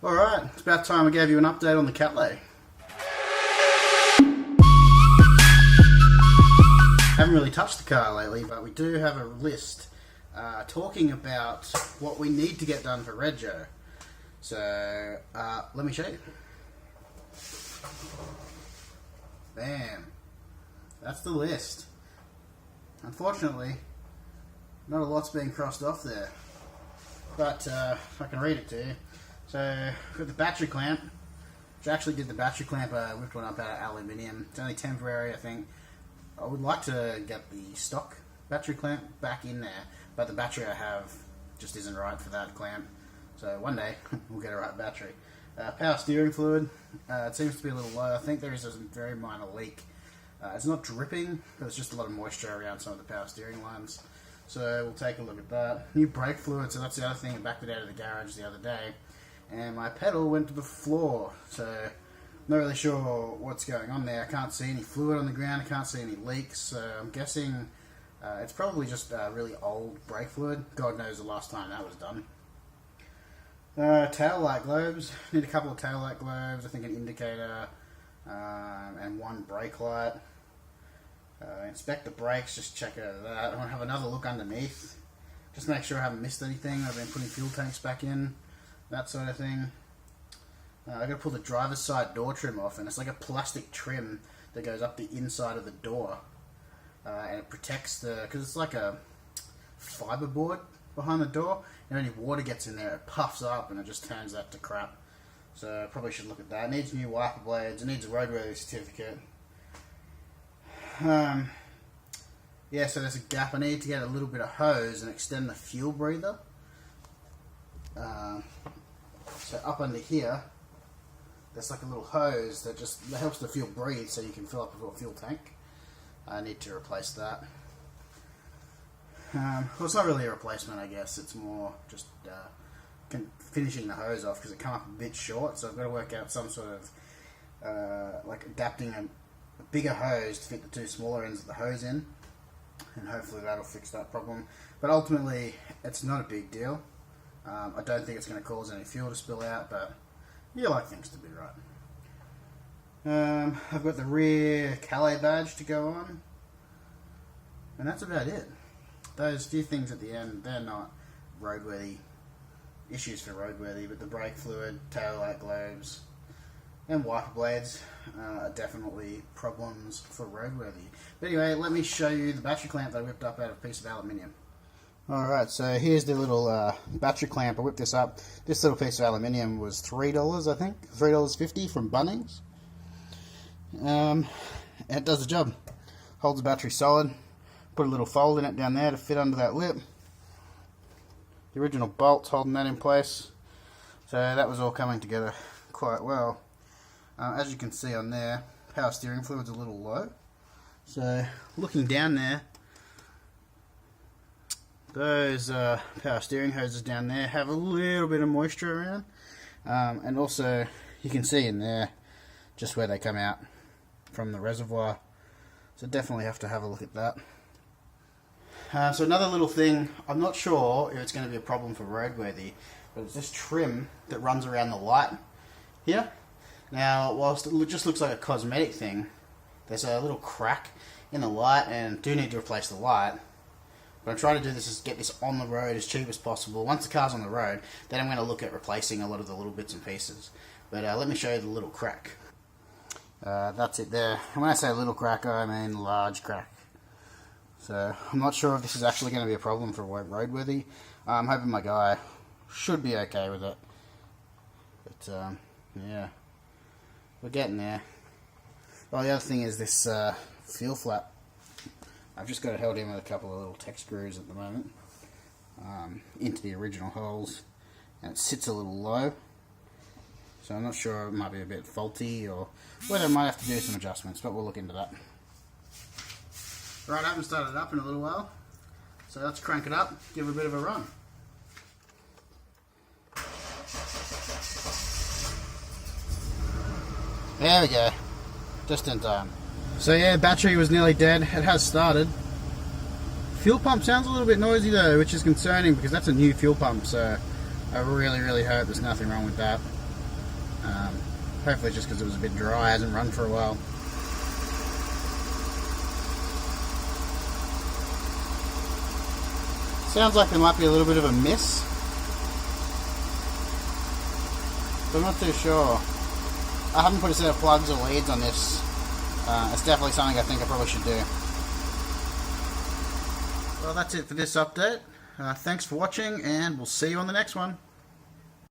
Alright, it's about time I gave you an update on the Calais. Haven't really touched the car lately, but we do have a list talking about what we need to get done for Rego. So, let me show you. Bam. That's the list. Unfortunately, not a lot's being crossed off there. But I can read it to you. So, we've got the battery clamp, which I actually did the battery clamp, whipped one up out of aluminium. It's only temporary, I think. I would like to get the stock battery clamp back in there, but the battery I have just isn't right for that clamp. So one day, we'll get a right battery. Power steering fluid, it seems to be a little low. I think there is a very minor leak. It's not dripping, but it's just a lot of moisture around some of the power steering lines. So we'll take a look at that. New brake fluid, so that's the other thing. I backed it out of the garage the other day, and my pedal went to the floor. So not really sure what's going on there. I can't see any fluid on the ground. I can't see any leaks. So I'm guessing it's probably just really old brake fluid. God knows the last time that was done. Tail light globes. Need a couple of tail light globes. I think an indicator and one brake light. Inspect the brakes. Just check over that. I want to have another look underneath. Just make sure I haven't missed anything. I've been putting fuel tanks back in. That sort of thing. I've got to pull the driver's side door trim off, and it's like a plastic trim that goes up the inside of the door, and it protects because it's like a fiber board behind the door, and any water gets in there, it puffs up and it just turns that to crap. So I probably should look at that. It needs new wiper blades. It needs a roadworthy certificate. Yeah, so there's a gap. I need to get a little bit of hose and extend the fuel breather. So up under here, there's like a little hose that just helps the fuel breathe so you can fill up a fuel tank. I need to replace that. Well, it's not really a replacement, I guess. It's more just finishing the hose off because it came up a bit short. So I've got to work out some sort of like adapting a bigger hose to fit the two smaller ends of the hose in, and hopefully that'll fix that problem. But ultimately, it's not a big deal. I don't think it's going to cause any fuel to spill out, but you like things to be right. I've got the rear Calais badge to go on, and that's about it. Those few things at the end, they're not roadworthy issues for roadworthy, but the brake fluid, tail light globes, and wiper blades are definitely problems for roadworthy. But anyway, let me show you the battery clamp that I whipped up out of a piece of aluminium. Alright, so here's the little battery clamp. I whipped this up. This little piece of aluminium was $3, I think. $3.50 from Bunnings. It does the job. Holds the battery solid. Put a little fold in it down there to fit under that lip. The original bolt's holding that in place. So that was all coming together quite well. As you can see on there, power steering fluid's a little low. So looking down there, those power steering hoses down there have a little bit of moisture around, and also you can see in there just where they come out from the reservoir, so definitely have to have a look at that. So another little thing, I'm not sure if it's going to be a problem for roadworthy, but it's this trim that runs around the light here. Now whilst it just looks like a cosmetic thing, there's a little crack in the light and do need to replace the light. What I'm trying to do is get this on the road as cheap as possible. Once the car's on the road, then I'm going to look at replacing a lot of the little bits and pieces. But let me show you the little crack. That's it there. And when I say little crack, I mean large crack. So I'm not sure if this is actually going to be a problem for roadworthy. I'm hoping my guy should be okay with it. But yeah, we're getting there. Oh, the other thing is this fuel flap. I've just got it held in with a couple of little tech screws at the moment into the original holes, and it sits a little low, so I'm not sure, it might be a bit faulty or whether I might have to do some adjustments, but we'll look into that. Right, I haven't started it up in a little while, so let's crank it up, give it a bit of a run. There we go, just in time. So yeah, battery was nearly dead. It has started. Fuel pump sounds a little bit noisy though, which is concerning because that's a new fuel pump, so I really hope there's nothing wrong with that. Hopefully just because it was a bit dry, hasn't run for a while. Sounds like there might be a little bit of a miss, but I'm not too sure. I haven't put a set of plugs or leads on this. It's definitely something I think I probably should do. Well, that's it for this update. Thanks for watching, and we'll see you on the next one.